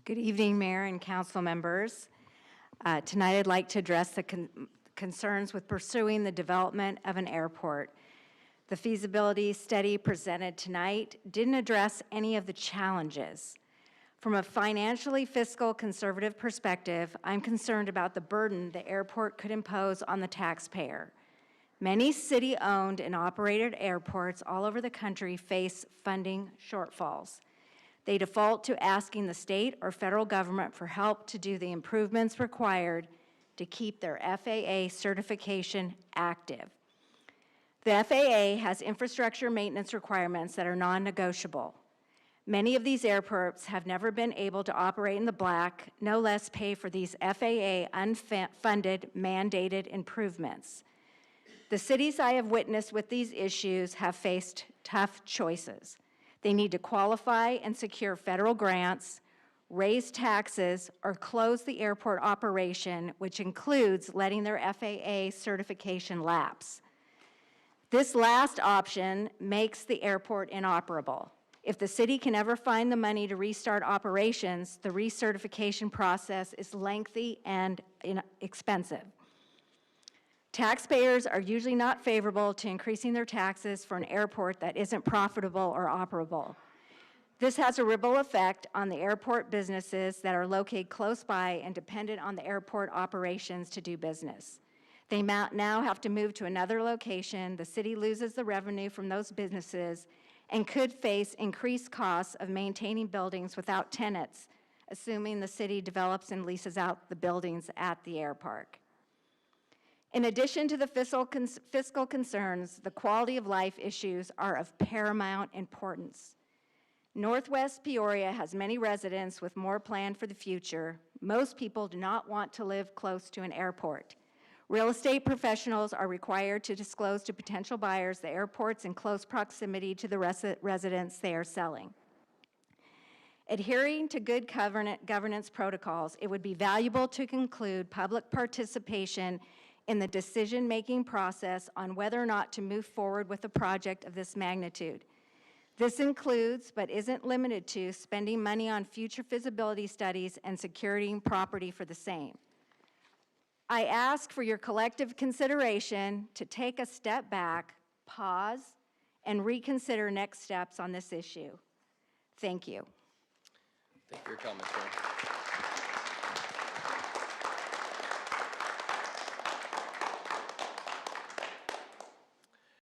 Good evening, Mayor and Council members. Tonight I'd like to address the concerns with pursuing the development of an airport. The feasibility study presented tonight didn't address any of the challenges. From a financially fiscal conservative perspective, I'm concerned about the burden the airport could impose on the taxpayer. Many city-owned and operated airports all over the country face funding shortfalls. They default to asking the state or federal government for help to do the improvements required to keep their FAA certification active. The FAA has infrastructure maintenance requirements that are non-negotiable. Many of these airports have never been able to operate in the black, no less pay for these FAA unfunded mandated improvements. The cities I have witnessed with these issues have faced tough choices. They need to qualify and secure federal grants, raise taxes, or close the airport operation, which includes letting their FAA certification lapse. This last option makes the airport inoperable. If the city can ever find the money to restart operations, the recertification process is lengthy and expensive. Taxpayers are usually not favorable to increasing their taxes for an airport that isn't profitable or operable. This has a ripple effect on the airport businesses that are located close by and dependent on the airport operations to do business. They now have to move to another location. The city loses the revenue from those businesses and could face increased costs of maintaining buildings without tenants, assuming the city develops and leases out the buildings at the airpark. In addition to the fiscal concerns, the quality of life issues are of paramount importance. Northwest Peoria has many residents with more planned for the future. Most people do not want to live close to an airport. Real estate professionals are required to disclose to potential buyers the airports in close proximity to the residents they are selling. Adhering to good governance protocols, it would be valuable to conclude public participation in the decision-making process on whether or not to move forward with a project of this magnitude. This includes, but isn't limited to, spending money on future feasibility studies and securing property for the same. I ask for your collective consideration to take a step back, pause, and reconsider next steps on this issue. Thank you. Thank you for your comments, Mayor.